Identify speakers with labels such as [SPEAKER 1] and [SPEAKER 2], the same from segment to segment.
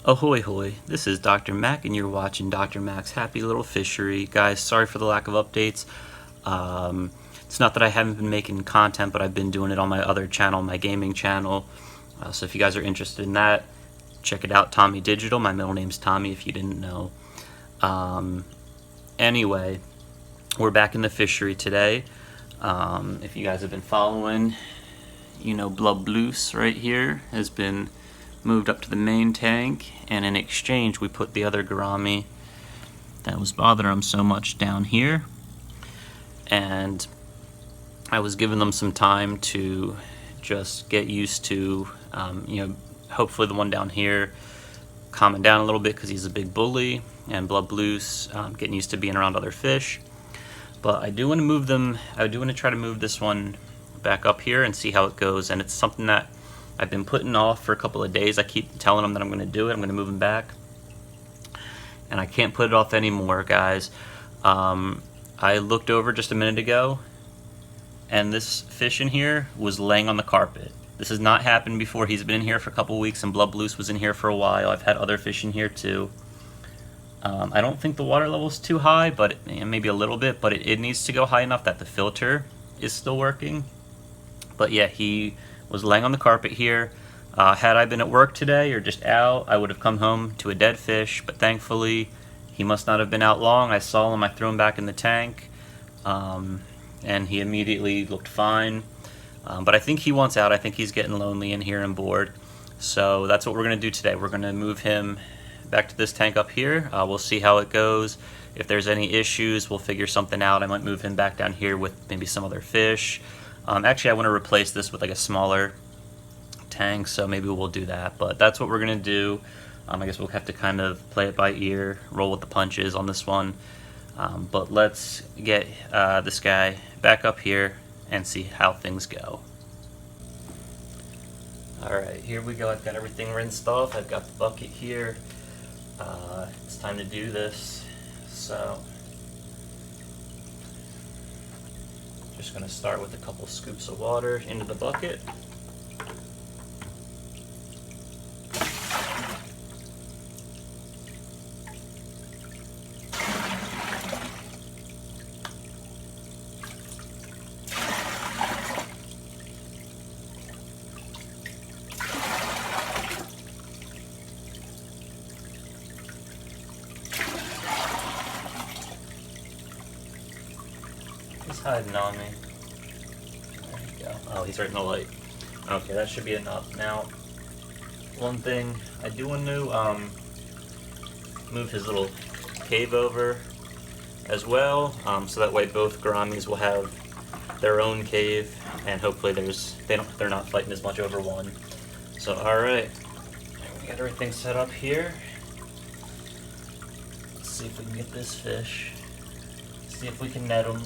[SPEAKER 1] Ahoy hoy, this is Dr. Mac and you're watching Dr. Mac's Happy Little Fishery. Guys, sorry for the lack of updates. It's not that I haven't been making content, but I've been doing it on my other channel, my gaming channel. So if you guys are interested in that, check it out, Tommy Digital. My middle name's Tommy if you didn't know. Anyway, we're back in the fishery today. If you guys have been following, you know Blub Loose right here has been moved up to the main tank, and in exchange we put the other gourami that was bothering them so much down here, and I was giving them some time to just get used to hopefully the one down here calming down a little bit because he's a big bully, and Blub Loose getting used to being around other fish. But I do want to move them. I do want to try to move this one back up here and see how it goes, and it's something that I've been putting off for a couple of days. I keep telling them that I'm going to do it. I'm going to move them back, and I can't put it off anymore, guys. I looked over just a minute ago, and this fish in here was laying on the carpet. This has not happened before. He's been in here for a couple weeks, and Blub Loose was in here for a while. I've had other fish in here too. I don't think the water level is too high, but maybe a little bit, but it needs to go high enough that the filter is still working. But yeah, he was laying on the carpet here. Had I been at work today or just out, I would have come home to a dead fish, but thankfully he must not have been out long. I saw him, I threw him back in the tank, and he immediately looked fine. But I think he wants out. I think he's getting lonely in here and bored. So that's what we're going to do today. We're going to move him back to this tank up here. We'll see how it goes. If there's any issues, we'll figure something out. I might move him back down here with maybe some other fish. Actually, I want to replace this with like a smaller tank, so maybe we'll do that. But that's what we're going to do. I guess we'll have to kind of play it by ear, roll with the punches on this one. But let's get this guy back up here and see how things go. Alright, here we go. I've got everything rinsed off. I've got the bucket here. It's time to do this. So just going to start with a couple scoops of water into the bucket. He's hiding on me. There you go. Oh, he's right in the light. Okay, that should be enough. Now, one thing I do want to move his little cave over as well, so that way both gouramis will have their own cave, and hopefully they're not fighting as much over one. So, all right, we got everything set up here. Let's see if we can get this fish. See if we can net him.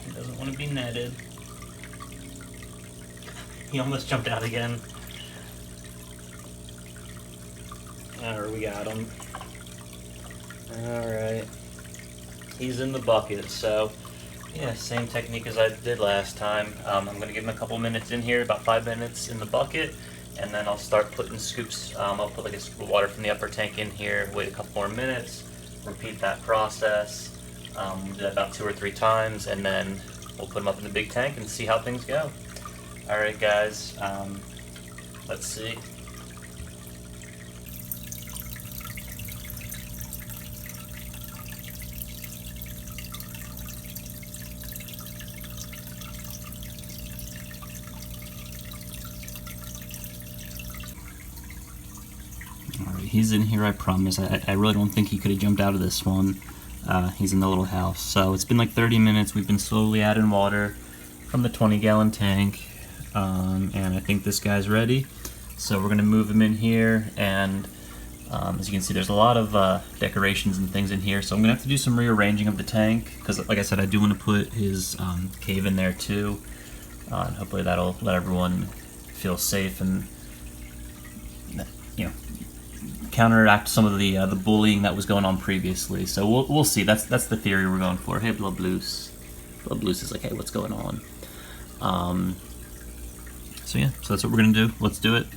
[SPEAKER 1] He doesn't want to be netted. He almost jumped out again. Alright, we got him. Alright. He's in the bucket, so yeah, same technique as I did last time. I'm going to give him a couple minutes in here, about 5 minutes in the bucket, and then I'll start putting scoops. I'll put like a scoop of water from the upper tank in here, wait a couple more minutes, repeat that process. We'll do that about 2 or 3 times, and then we'll put them up in the big tank and see how things go. Alright guys, let's see. Alright, he's in here, I promise. I really don't think he could have jumped out of this one. He's in the little house. So it's been like 30 minutes. We've been slowly adding water from the 20-gallon tank, and I think this guy's ready. So we're going to move him in here, and as you can see, there's a lot of decorations and things in here. So I'm going to have to do some rearranging of the tank, because like I said, I do want to put his cave in there too, and hopefully that'll let everyone feel safe and, you know, counteract some of the bullying that was going on previously. So we'll see. That's the theory we're going for. Hey, Blub Loose. Blub Loose is like, hey, what's going on? So yeah, so that's what we're gonna do. Let's do it.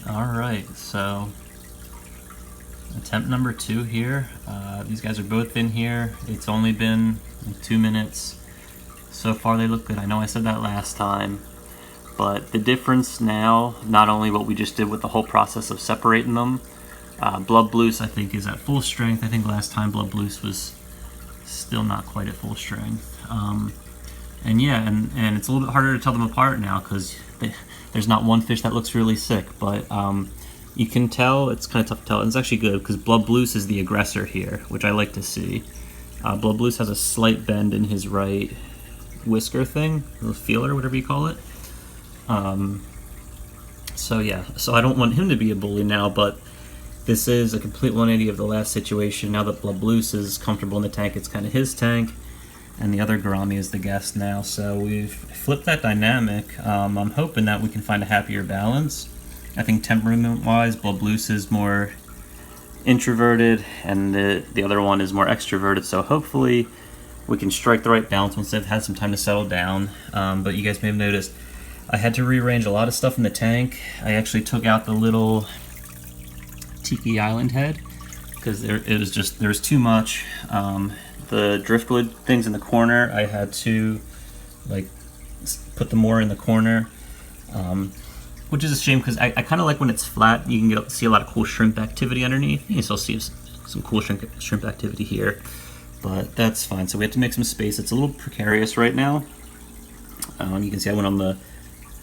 [SPEAKER 1] Alright, so attempt number 2 here. These guys are both in here. It's only been 2 minutes. So far they look good. I know I said that last time, but the difference now, not only what we just did with the whole process of separating them, Blood Blues I think is at full strength. I think last time Blood Blues was still not quite at full strength. And yeah, and it's a little bit harder to tell them apart now because there's not one fish that looks really sick, but you can tell. It's kind of tough to tell. It's actually good because Blood Blues is the aggressor here, which I like to see. Blood Blues has a slight bend in his right whisker thing, or feeler, whatever you call it. So yeah, so I don't want him to be a bully now, but this is a complete 180 of the last situation. Now that Blood Blues is comfortable in the tank, it's kind of his tank, and the other Gourami is the guest now. So we've flipped that dynamic. I'm hoping that we can find a happier balance. I think temperament-wise, Blood Blues is more introverted, and the other one is more extroverted. So hopefully we can strike the right balance once they've had some time to settle down. But you guys may have noticed I had to rearrange a lot of stuff in the tank. I actually took out the little Tiki Island head because there was too much. The driftwood things in the corner, I had to like put them more in the corner, which is a shame because I kind of like when it's flat. You can see a lot of cool shrimp activity underneath. You can still see some cool shrimp activity here, but that's fine. So we have to make some space. It's a little precarious right now. You can see I went on the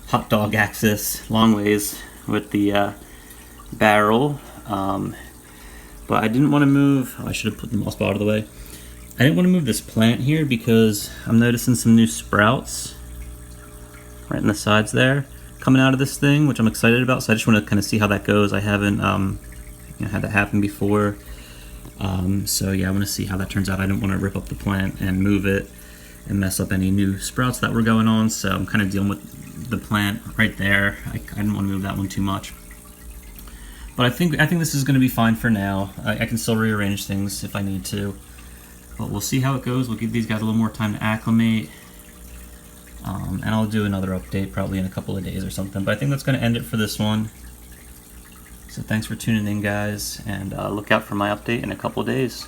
[SPEAKER 1] hot dog axis long ways with the barrel, but I didn't want to move. I should have put the moss ball out of the way. I didn't want to move this plant here because I'm noticing some new sprouts right in the sides there coming out of this thing, which I'm excited about. So I just want to kind of see how that goes. I haven't had that happen before. So yeah, I want to see how that turns out. I didn't want to rip up the plant and move it and mess up any new sprouts that were going on. So I'm kind of dealing with the plant right there. I didn't want to move that one too much. But I think this is going to be fine for now. I can still rearrange things if I need to. But we'll see how it goes. We'll give these guys a little more time to acclimate. And I'll do another update probably in a couple of days or something. But I think that's going to end it for this one. So thanks for tuning in, guys. And look out for my update in a couple of days.